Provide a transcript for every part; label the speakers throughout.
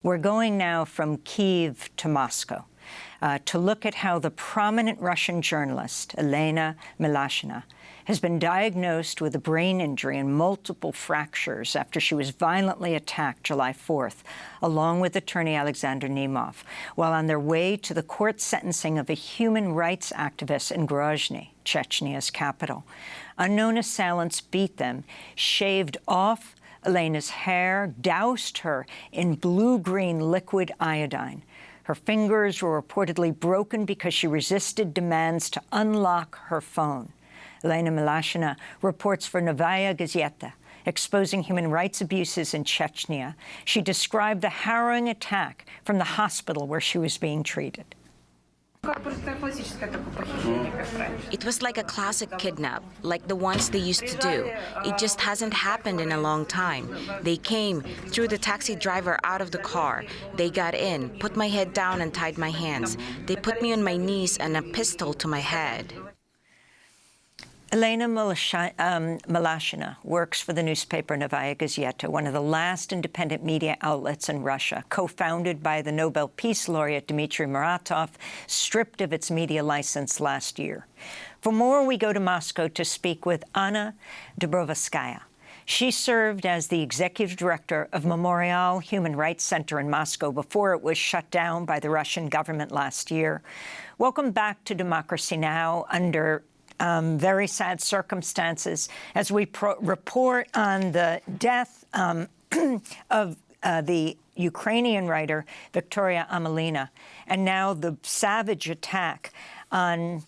Speaker 1: We're going now from Kyiv to Moscow to look at how the prominent Russian journalist, Elena Milashina, has been diagnosed with a brain injury and multiple fractures after she was violently attacked July 4th, along with attorney Alexander Nemov, while on their way to the court sentencing of a human rights activist in Grozny, Chechnya's capital. Unknown assailants beat them, shaved off Elena's hair, doused her in blue-green liquid iodine. Her fingers were reportedly broken because she resisted demands to unlock her phone. Elena Milashina reports for Novaya Gazeta, exposing human rights abuses in Chechnya. She described the harrowing attack from the hospital where she was being treated.
Speaker 2: It was like a classic kidnap, like the ones they used to do. It just hasn't happened in a long time. They came, threw the taxi driver out of the car. They got in, put my head down and tied my hands. They put me on my knees and a pistol to my head.
Speaker 1: Elena Milashina works for the newspaper Novaya Gazeta, one of the last independent media outlets in Russia, co-founded by the Nobel Peace Laureate Dmitry Muratov, stripped of its media license last year. For more, we go to Moscow to speak with Anna Dobrovolskaya. She served as the executive director of Memorial Human Rights Center in Moscow before it was shut down by the Russian government last year. Welcome back to Democracy Now! Under very sad circumstances as we report on the death of the Ukrainian writer Victoria Amelina, and now the savage attack on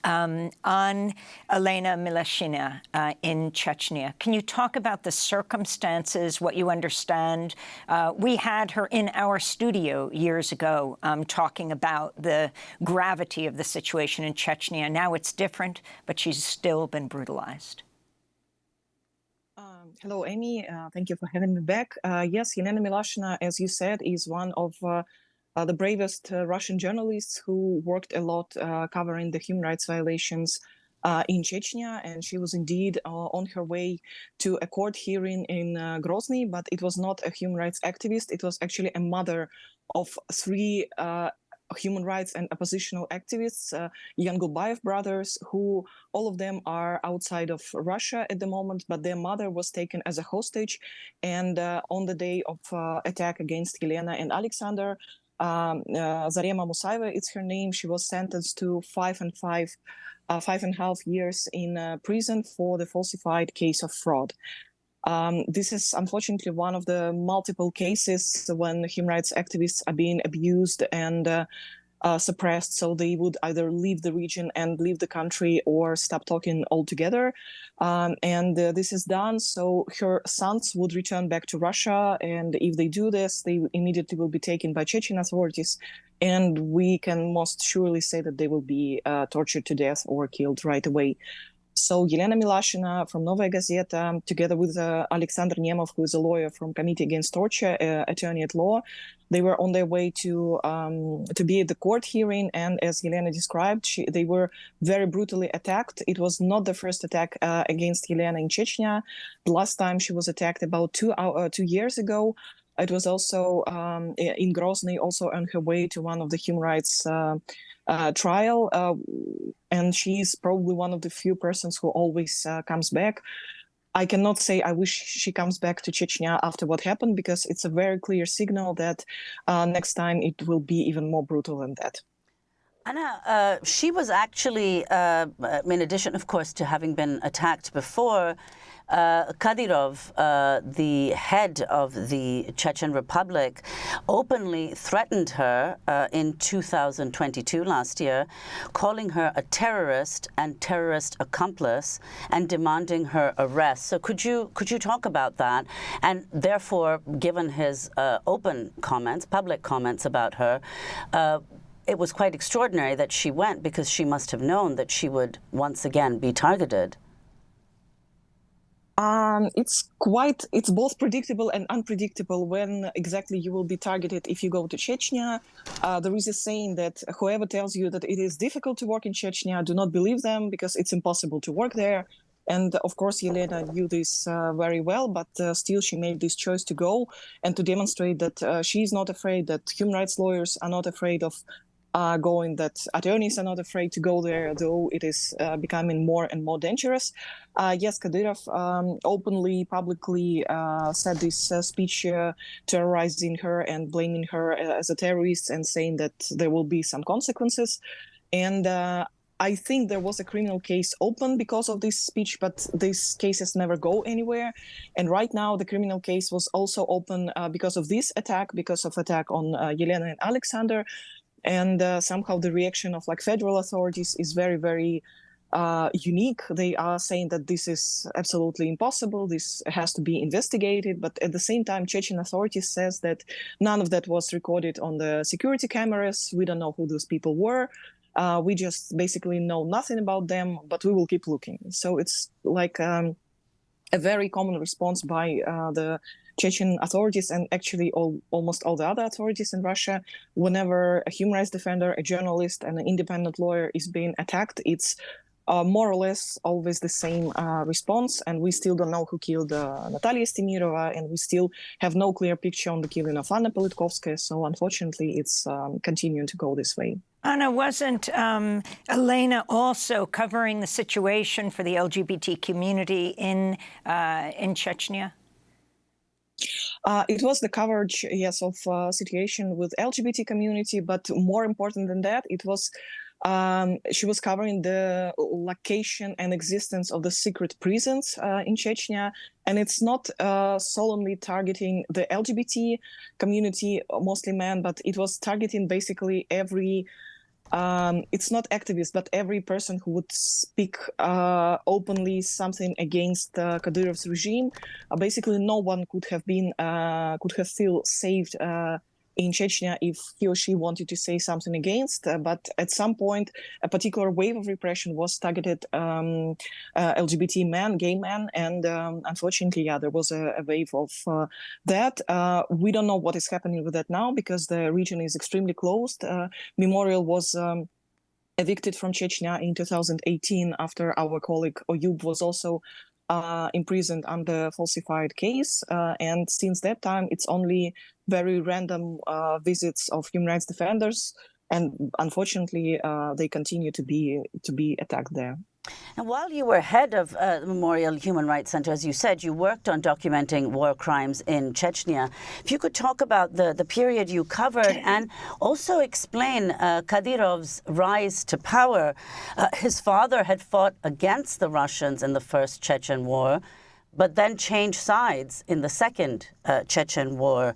Speaker 1: Elena Milashina in Chechnya. Can you talk about the circumstances, what you understand? We had her in our studio years ago talking about the gravity of the situation in Chechnya. Now it's different, but she's still been brutalized.
Speaker 3: Hello, Amy. Thank you for having me back. Yes, Elena Milashina, as you said, is one of the bravest Russian journalists who worked a lot covering the human rights violations in Chechnya, and she was indeed on her way to a court hearing in Grozny, but it was not a human rights activist. It was actually a mother of three human rights and oppositional activists, Yangulbayev brothers, who all of them are outside of Russia at the moment, but their mother was taken as a hostage. And on the day of attack against Elena and Alexander, Zarema Musaeva, it's her name. She was sentenced to 5.5 years in prison for the falsified case of fraud. This is unfortunately one of the multiple cases when human rights activists are being abused and suppressed, so they would either leave the region and leave the country or stop talking altogether. This is done, so her sons would return back to Russia, and if they do this, they immediately will be taken by Chechen authorities, and we can most surely say that they will be tortured to death or killed right away. So Elena Milashina from Novaya Gazeta, together with Alexander Nemov, who is a lawyer from Committee Against Torture, attorney at law, they were on their way to be at the court hearing. And as Elena described, they were very brutally attacked. It was not the first attack against Elena in Chechnya. The last time she was attacked about 2 years ago. It was also in Grozny, also on her way to one of the human rights trial, and she is probably one of the few persons who always comes back. I cannot say I wish she comes back to Chechnya after what happened, because it's a very clear signal that next time it will be even more brutal than that.
Speaker 4: Anna, she was actually, in addition, of course, to having been attacked before, Kadyrov, the head of the Chechen Republic, openly threatened her in 2022, last year, calling her a terrorist and terrorist accomplice and demanding her arrest. So could you talk about that? And therefore, given his open comments, public comments about her, it was quite extraordinary that she went, because she must have known that she would once again be targeted.
Speaker 3: It's both predictable and unpredictable when exactly you will be targeted if you go to Chechnya. There is a saying that whoever tells you that it is difficult to work in Chechnya, do not believe them, because it's impossible to work there. And of course, Elena knew this very well, but still she made this choice to go and to demonstrate that she's not afraid, that human rights lawyers are not afraid of going, that attorneys are not afraid to go there, though it is becoming more and more dangerous. Yes, Kadyrov openly, publicly said this speech terrorizing her and blaming her as a terrorist and saying that there will be some consequences. And I think there was a criminal case open because of this speech, but these cases never go anywhere. And right now, the criminal case was also open because of this attack, because of attack on Elena and Alexander. And somehow the reaction of federal authorities is very, very unique. They are saying that this is absolutely impossible. This has to be investigated. But at the same time, Chechen authorities says that none of that was recorded on the security cameras. We don't know who those people were. We just basically know nothing about them, but we will keep looking. So it's like a very common response by the Chechen authorities and actually almost all the other authorities in Russia. Whenever a human rights defender, a journalist, and an independent lawyer is being attacked, it's more or less always the same response. And we still don't know who killed Natalia Stemirova, and we still have no clear picture on the killing of Anna Politkovskaya. So unfortunately, it's continuing to go this way.
Speaker 1: Anna, wasn't Elena also covering the situation for the LGBT community in Chechnya?
Speaker 3: It was the coverage, yes, of situation with LGBT community, but more important than that, it was she was covering the location and existence of the secret prisons in Chechnya, and it's not solemnly targeting the LGBT community, mostly men, but it was targeting basically every. It's not activists, but every person who would speak openly something against Kadyrov's regime. Basically, no one could have feel saved in Chechnya if he or she wanted to say something against. But at some point, a particular wave of repression was targeted LGBT men, gay men, and unfortunately, yeah, there was a wave of that. We don't know what is happening with that now because the region is extremely closed. Memorial was evicted from Chechnya in 2018 after our colleague Oyub was also imprisoned under falsified case. And since that time, it's only very random visits of human rights defenders. And unfortunately, they continue to be attacked there.
Speaker 4: And while you were head of Memorial Human Rights Center, as you said, you worked on documenting war crimes in Chechnya. If you could talk about the period you covered and also explain Kadyrov's rise to power. His father had fought against the Russians in the First Chechen War, but then changed sides in the Second Chechen War.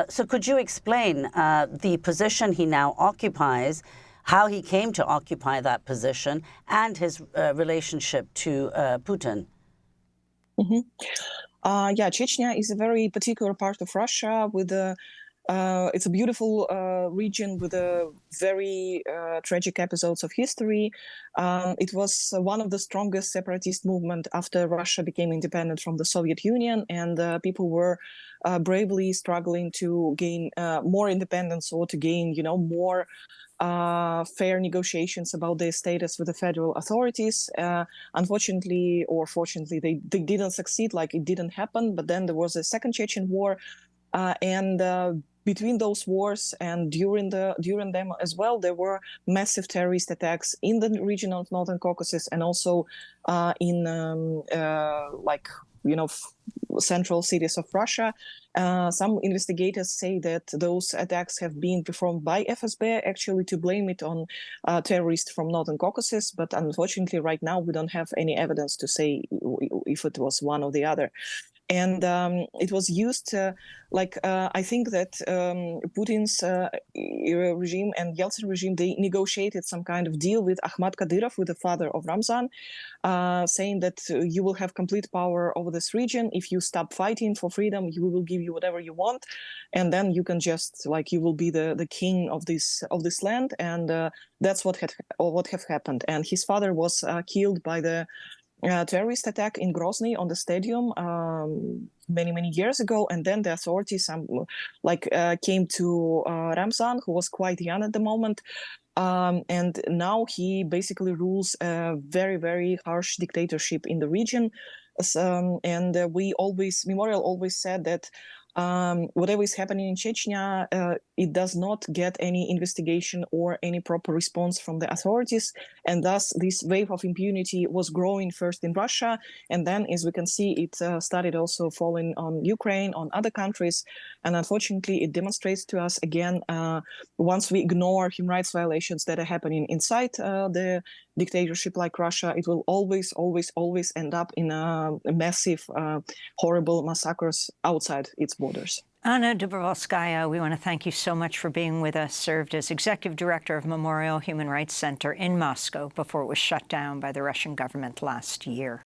Speaker 4: So could you explain the position he now occupies, how he came to occupy that position, and his relationship to Putin?
Speaker 3: Mm-hmm. Yeah, Chechnya is a very particular part of Russia with it's a beautiful region with a very tragic episodes of history. It was one of the strongest separatist movement after Russia became independent from the Soviet Union, and people were bravely struggling to gain more independence or to gain, more fair negotiations about their status with the federal authorities. Unfortunately, or fortunately, they didn't succeed, like it didn't happen. But then there was a Second Chechen War, and between those wars and during them as well, there were massive terrorist attacks in the region of Northern Caucasus and also in central cities of Russia. Some investigators say that those attacks have been performed by FSB, actually to blame it on terrorists from Northern Caucasus. But unfortunately, right now, we don't have any evidence to say if it was one or the other. And it was used, I think that Putin's regime and Yeltsin regime, they negotiated some kind of deal with Ahmad Kadyrov, with the father of Ramzan, saying that you will have complete power over this region. If you stop fighting for freedom, we will give you whatever you want. And then you can just, you will be the king of this land. And that's what have happened. And his father was killed by the terrorist attack in Grozny on the stadium many years ago, and then the authorities came to Ramzan, who was quite young at the moment, and now he basically rules a very harsh dictatorship in the region. And Memorial always said that whatever is happening in Chechnya, it does not get any investigation or any proper response from the authorities. And thus, this wave of impunity was growing first in Russia. And then, as we can see, it started also falling on Ukraine, on other countries. And unfortunately, it demonstrates to us again, once we ignore human rights violations that are happening inside the dictatorship like Russia, it will always end up in massive, horrible massacres outside its borders.
Speaker 1: Anna Dobrovolskaya, we want to thank you so much for being with us. Served as executive director of Memorial Human Rights Center in Moscow before it was shut down by the Russian government last year.